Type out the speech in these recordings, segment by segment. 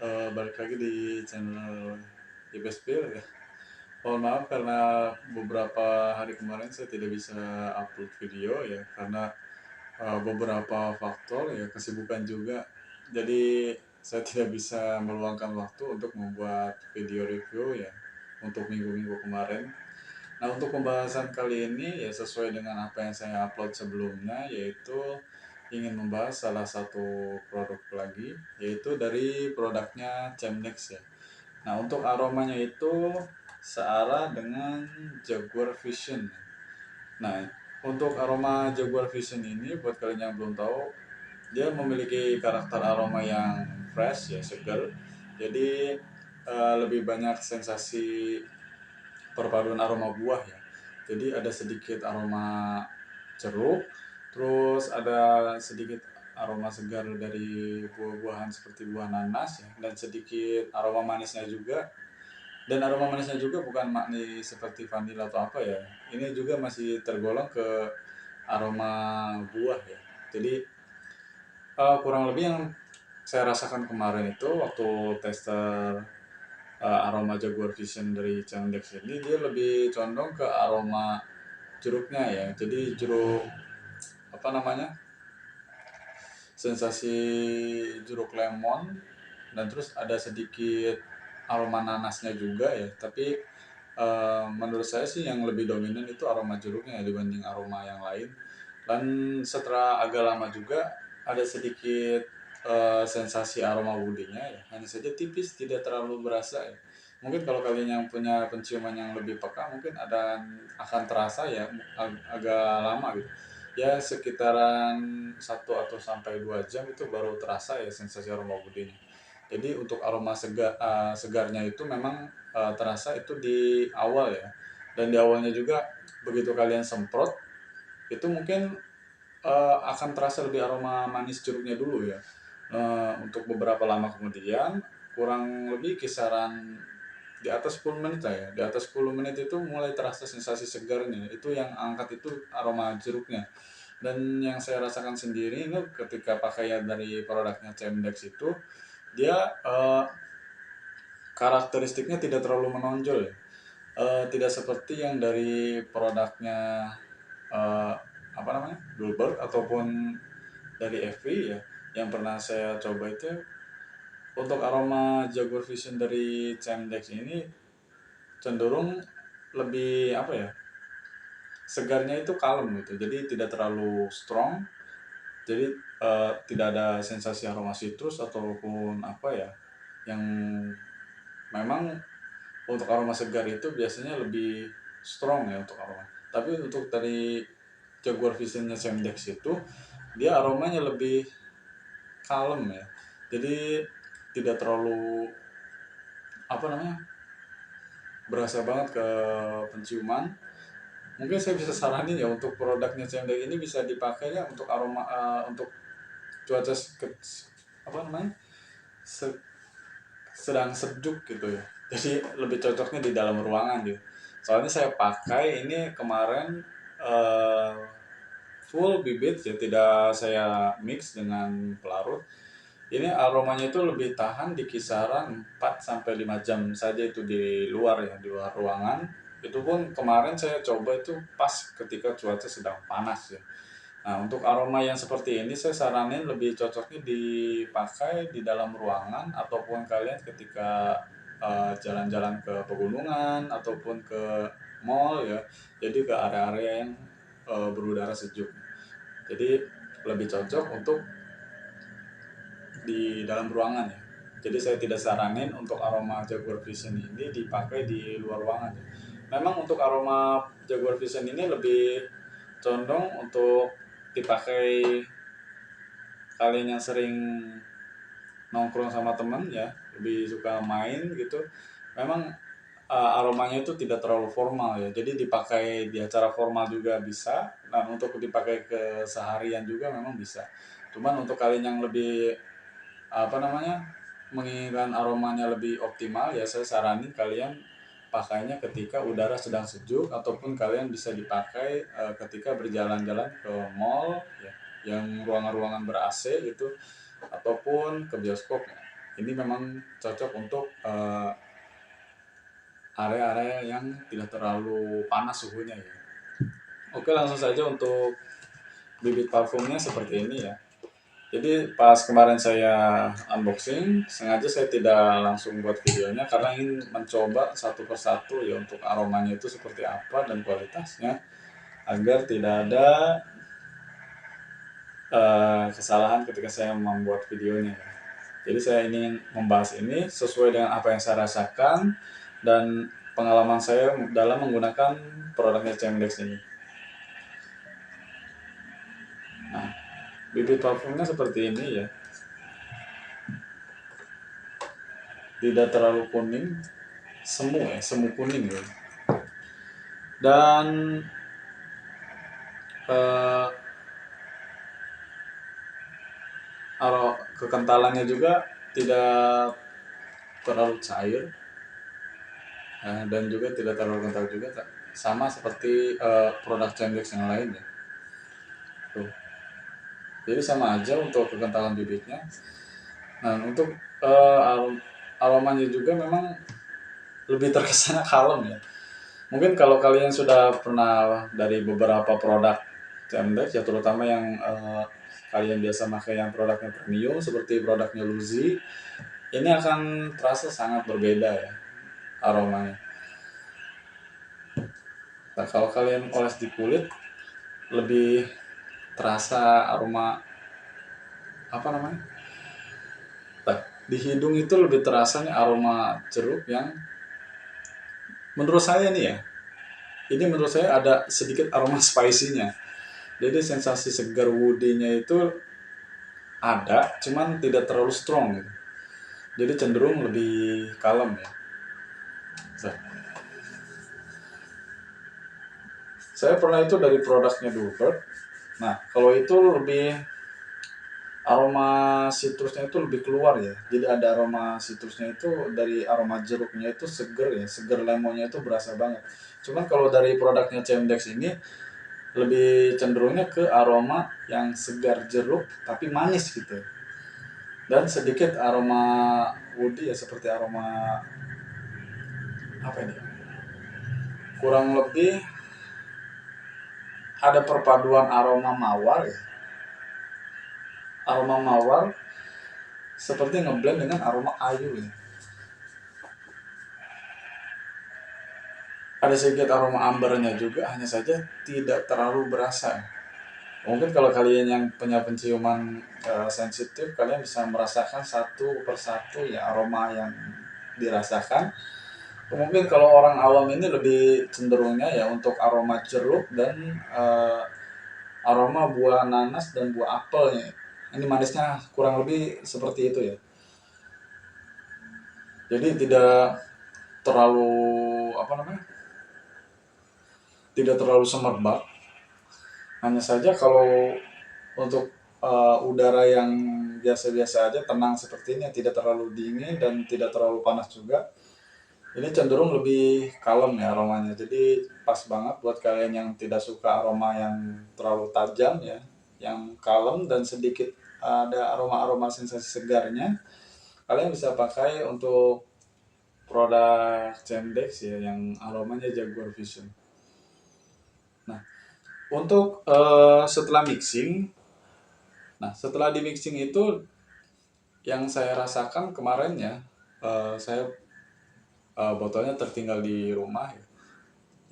Balik lagi di channel Ibespil ya. Mohon maaf karena beberapa hari kemarin saya tidak bisa upload video ya karena beberapa faktor ya, kesibukan juga. Jadi saya tidak bisa meluangkan waktu untuk membuat video review ya untuk minggu-minggu kemarin. Nah, untuk pembahasan kali ini ya sesuai dengan apa yang saya upload sebelumnya, yaitu ingin membahas salah satu produk lagi, yaitu dari produknya Chemnex ya. Nah, untuk aromanya itu searah dengan Jaguar Vision. Nah, untuk aroma Jaguar Vision ini, buat kalian yang belum tahu, dia memiliki karakter aroma yang fresh ya, segar. Jadi lebih banyak sensasi perpaduan aroma buah ya. Jadi ada sedikit aroma jeruk, terus ada sedikit aroma segar dari buah-buahan seperti buah nanas ya, dan sedikit aroma manisnya juga. Dan aroma manisnya juga bukan manis seperti vanila atau apa ya. Ini juga masih tergolong ke aroma buah ya. Jadi kurang lebih yang saya rasakan kemarin itu waktu tester aroma Jaguar Vision dari Chandex ini, dia lebih condong ke aroma jeruknya ya. Jadi jeruk apa namanya, sensasi jeruk lemon, dan terus ada sedikit aroma nanasnya juga ya. Tapi menurut saya sih yang lebih dominan itu aroma jeruknya ya dibanding aroma yang lain. Dan setelah agak lama juga ada sedikit sensasi aroma woodinya ya, hanya saja tipis, tidak terlalu berasa ya. Mungkin kalau kalian yang punya penciuman yang lebih peka, mungkin akan terasa ya agak lama gitu ya, sekitaran 1 atau sampai 2 jam itu baru terasa ya sensasi aroma woodinya. Jadi untuk aroma segarnya itu memang terasa itu di awal ya, dan di awalnya juga begitu kalian semprot itu mungkin akan terasa lebih aroma manis jeruknya dulu ya. Untuk beberapa lama kemudian, kurang lebih kisaran di atas 10 menit lah ya. Di atas 10 menit itu mulai terasa sensasi segarnya. Itu yang angkat itu aroma jeruknya. Dan yang saya rasakan sendiri ini ketika pakaian dari produknya Chemdex itu, dia karakteristiknya tidak terlalu menonjol ya. Tidak seperti yang dari produknya eh, apa namanya, Bluebird ataupun dari FV ya, yang pernah saya coba itu. Untuk aroma Jaguar Vision dari Chemdex ini cenderung lebih apa ya, segarnya itu kalem gitu, jadi tidak terlalu strong. Jadi tidak ada sensasi aroma citrus ataupun apa ya, yang memang untuk aroma segar itu biasanya lebih strong ya untuk aroma. Tapi untuk dari Jaguar Visionnya Semdex itu, dia aromanya lebih kalem ya. Jadi tidak terlalu apa namanya, berasa banget ke penciuman. Mungkin saya bisa saranin ya untuk produknya Semdex ini bisa dipakainya untuk aroma untuk cuaca apa namanya, sedang sejuk gitu ya. Jadi lebih cocoknya di dalam ruangan gitu. Soalnya saya pakai ini kemarin eh, full bibit ya, tidak saya mix dengan pelarut. Ini aromanya itu lebih tahan di kisaran 4 sampai 5 jam saja itu di luar ya, di luar ruangan. Itu pun kemarin saya coba itu pas ketika cuaca sedang panas ya. Nah, untuk aroma yang seperti ini saya saranin lebih cocoknya dipakai di dalam ruangan, ataupun kalian ketika jalan-jalan ke pegunungan ataupun ke mall ya. Jadi ke area-area yang berudara sejuk. Jadi lebih cocok untuk di dalam ruangan ya. Jadi saya tidak saranin untuk aroma Jaguar Vision ini dipakai di luar ruangan ya. Memang untuk aroma Jaguar Vision ini lebih condong untuk dipakai kalian yang sering nongkrong sama temen ya, lebih suka main gitu. Memang aromanya itu tidak terlalu formal ya, jadi dipakai di acara formal juga bisa, dan untuk dipakai keseharian juga memang bisa. Cuman untuk kalian yang lebih apa namanya, menginginkan aromanya lebih optimal ya, saya saranin kalian pakainya ketika udara sedang sejuk, ataupun kalian bisa dipakai ketika berjalan-jalan ke mall ya, yang ruangan-ruangan ber AC gitu, ataupun ke bioskop ya. ini memang cocok untuk area-area yang tidak terlalu panas suhunya ya. Oke, langsung saja untuk bibit parfumnya seperti ini ya. Jadi pas kemarin saya unboxing, sengaja saya tidak langsung buat videonya karena ingin mencoba satu persatu ya untuk aromanya itu seperti apa dan kualitasnya agar tidak ada kesalahan ketika saya membuat videonya. Jadi saya ingin membahas ini sesuai dengan apa yang saya rasakan dan pengalaman saya dalam menggunakan produknya Chemdex ini. Nah, bibit parfumnya seperti ini ya. Tidak terlalu kuning, semu kuning ya. Dan eh, kekentalannya juga tidak terlalu cair dan juga tidak terlalu kental juga, sama seperti produk Chemdex yang lainnya. Tuh. Jadi sama aja untuk kekentalan bibitnya. Nah, untuk aromanya juga memang lebih terkesan kalem ya. Mungkin kalau kalian sudah pernah dari beberapa produk Chemdex ya, terutama yang kalian biasa pakai yang produknya premium seperti produknya Luzi, ini akan terasa sangat berbeda ya aromanya. Nah, kalau kalian oles di kulit lebih terasa aroma apa namanya? Nah, di hidung itu lebih terasanya aroma jeruk yang menurut saya nih ya, ini menurut saya ada sedikit aroma spicy-nya. Jadi sensasi segar woody-nya itu ada, cuman tidak terlalu strong gitu. Jadi cenderung lebih kalem ya. Nah, saya pernah itu dari produknya Dulbert. Nah, kalau itu lebih aroma citrusnya itu lebih keluar ya. Jadi ada aroma citrusnya itu dari aroma jeruknya itu seger ya, seger lemonnya itu berasa banget. Cuman kalau dari produknya Chemdex ini lebih cenderungnya ke aroma yang segar jeruk tapi manis gitu. Dan sedikit aroma woody ya, seperti aroma apa ini? Kurang lebih ada perpaduan aroma mawar ya. Aroma mawar seperti ngeblend dengan aroma ayu ya. Ada sedikit aroma ambernya juga, hanya saja tidak terlalu berasa. Mungkin kalau kalian yang punya penciuman sensitif, kalian bisa merasakan satu persatu ya aroma yang dirasakan. Mungkin kalau orang awam ini lebih cenderungnya ya untuk aroma jeruk dan aroma buah nanas dan buah apelnya. Ini manisnya kurang lebih seperti itu ya. Jadi tidak terlalu apa namanya? Tidak terlalu semerbak. Hanya saja kalau untuk udara yang biasa-biasa aja, tenang seperti ini, tidak terlalu dingin dan tidak terlalu panas juga. Ini cenderung lebih kalem ya aromanya. Jadi pas banget buat kalian yang tidak suka aroma yang terlalu tajam ya, yang kalem dan sedikit ada aroma-aroma sensasi segarnya. Kalian bisa pakai untuk produk Chemdex ya yang aromanya Jaguar Vision. Nah, untuk setelah di mixing itu yang saya rasakan kemarin ya, saya botolnya tertinggal di rumah ya.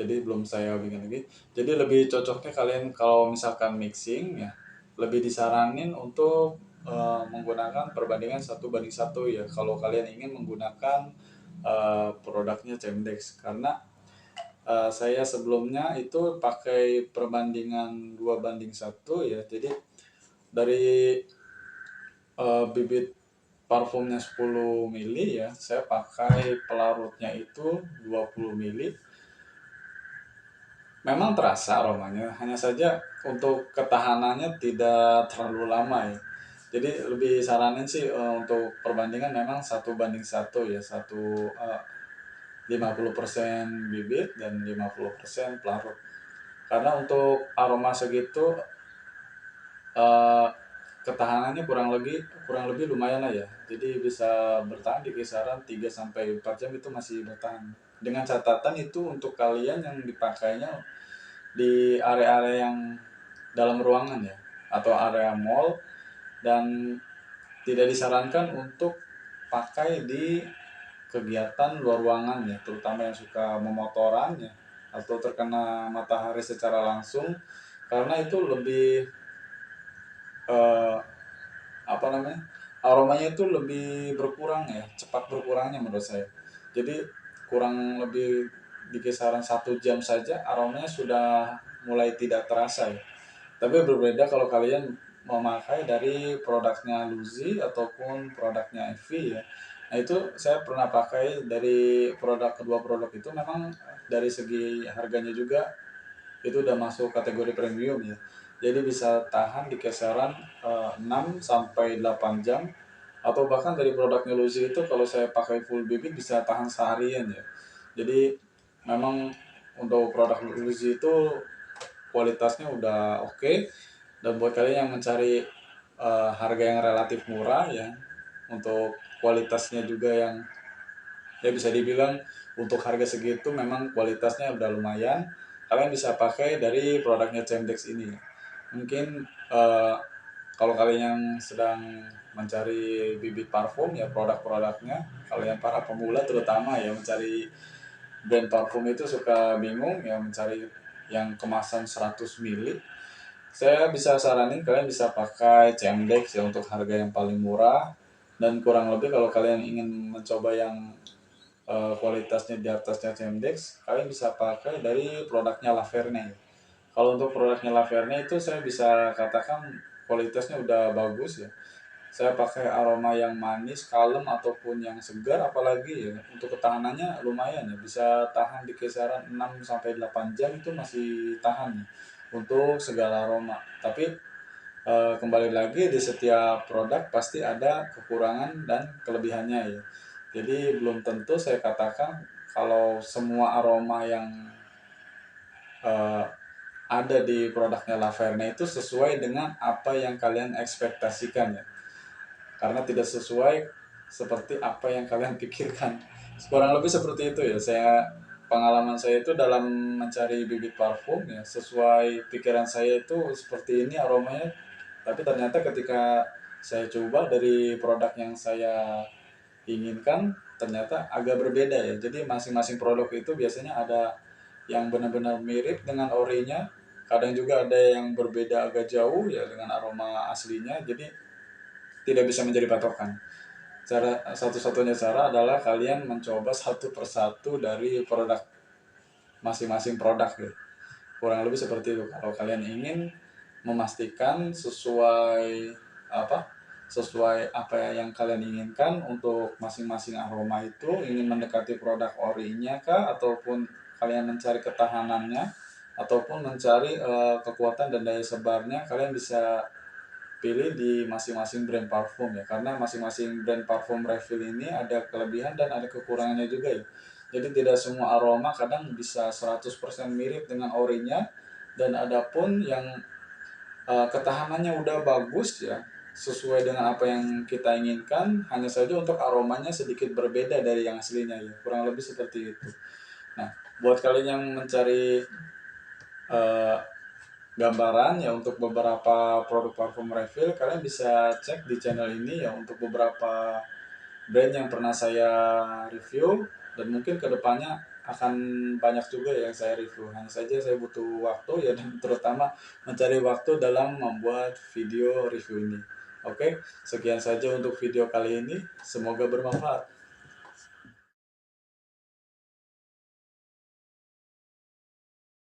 Jadi belum saya bikin lagi. Jadi lebih cocoknya kalian kalau misalkan mixing ya, lebih disaranin untuk menggunakan perbandingan 1:1 ya kalau kalian ingin menggunakan produknya Chemdex, karena saya sebelumnya itu pakai perbandingan 2:1 ya. Jadi dari bibit parfumnya 10 mili ya, saya pakai pelarutnya itu 20 mili. Memang terasa aromanya, hanya saja untuk ketahanannya tidak terlalu lama ya. Jadi lebih saranin sih untuk perbandingan memang 1:1 ya, 50% bibit dan 50% pelarut. Karena untuk aroma segitu ketahanannya kurang lebih lumayan lah ya. Jadi bisa bertahan di kisaran 3 sampai 4 jam itu masih bertahan. Dengan catatan itu untuk kalian yang dipakainya di area-area yang dalam ruangan ya, atau area mall, dan tidak disarankan untuk pakai di kegiatan luar ruangan ya, terutama yang suka memotoran ya, atau terkena matahari secara langsung, karena itu lebih eh, apa namanya, aromanya itu lebih berkurang ya, cepat berkurangnya menurut saya. Jadi kurang lebih di kisaran 1 jam saja aromanya sudah mulai tidak terasa ya. Tapi berbeda kalau kalian memakai dari produknya Luzi ataupun produknya Evi ya. Nah itu saya pernah pakai dari kedua produk itu, memang dari segi harganya juga itu udah masuk kategori premium ya. Jadi bisa tahan di kisaran 6 sampai 8 jam, atau bahkan dari produknya Luzi itu kalau saya pakai full bibit bisa tahan seharian ya. Jadi memang untuk produk Luzi itu kualitasnya udah oke. Dan buat kalian yang mencari harga yang relatif murah ya, untuk kualitasnya juga yang ya bisa dibilang untuk harga segitu memang kualitasnya udah lumayan, kalian bisa pakai dari produknya Cemdex ini. Mungkin kalau kalian yang sedang mencari bibit parfum ya, produk-produknya kalian para pemula terutama ya, mencari brand parfum itu suka bingung ya, mencari yang kemasan 100 ml, saya bisa saranin kalian bisa pakai Cemdex ya untuk harga yang paling murah. Dan kurang lebih kalau kalian ingin mencoba yang kualitasnya di atasnya Cemdex, kalian bisa pakai dari produknya Laverne. Kalau untuk produknya Laverne itu saya bisa katakan kualitasnya udah bagus ya. Saya pakai aroma yang manis, kalem ataupun yang segar, apalagi ya untuk ketahanannya lumayan ya, bisa tahan di kisaran 6 sampai 8 jam itu masih tahan ya, untuk segala aroma. Tapi kembali lagi di setiap produk pasti ada kekurangan dan kelebihannya ya. Jadi belum tentu saya katakan kalau semua aroma yang eh, ada di produknya Laverne itu sesuai dengan apa yang kalian ekspektasikan ya. Karena tidak sesuai seperti apa yang kalian pikirkan. Kurang lebih seperti itu ya. Pengalaman saya itu dalam mencari bibit parfum ya, sesuai pikiran saya itu seperti ini aromanya, tapi ternyata ketika saya coba dari produk yang saya inginkan ternyata agak berbeda ya. Jadi masing-masing produk itu biasanya ada yang benar-benar mirip dengan orinya, kadang juga ada yang berbeda agak jauh ya dengan aroma aslinya. Jadi tidak bisa menjadi patokan. Satu-satunya cara adalah kalian mencoba satu persatu dari produk, masing-masing produk gitu. Kurang lebih seperti itu. Kalau kalian ingin memastikan apa sesuai apa yang kalian inginkan untuk masing-masing aroma itu, ingin mendekati produk orinya kah, ataupun kalian mencari ketahanannya, ataupun mencari kekuatan dan daya sebarnya, kalian bisa pilih di masing-masing brand parfum ya, karena masing-masing brand parfum refill ini ada kelebihan dan ada kekurangannya juga ya. Jadi tidak semua aroma kadang bisa 100% mirip dengan orinya, dan ada pun yang ketahanannya udah bagus ya, sesuai dengan apa yang kita inginkan, hanya saja untuk aromanya sedikit berbeda dari yang aslinya ya, kurang lebih seperti itu. Nah, buat kalian yang mencari eh, gambaran ya untuk beberapa produk parfum refill, kalian bisa cek di channel ini ya untuk beberapa brand yang pernah saya review, dan mungkin kedepannya akan banyak juga yang saya review. Hanya saja saya butuh waktu ya, dan terutama mencari waktu dalam membuat video review ini. Oke, sekian saja untuk video kali ini, semoga bermanfaat.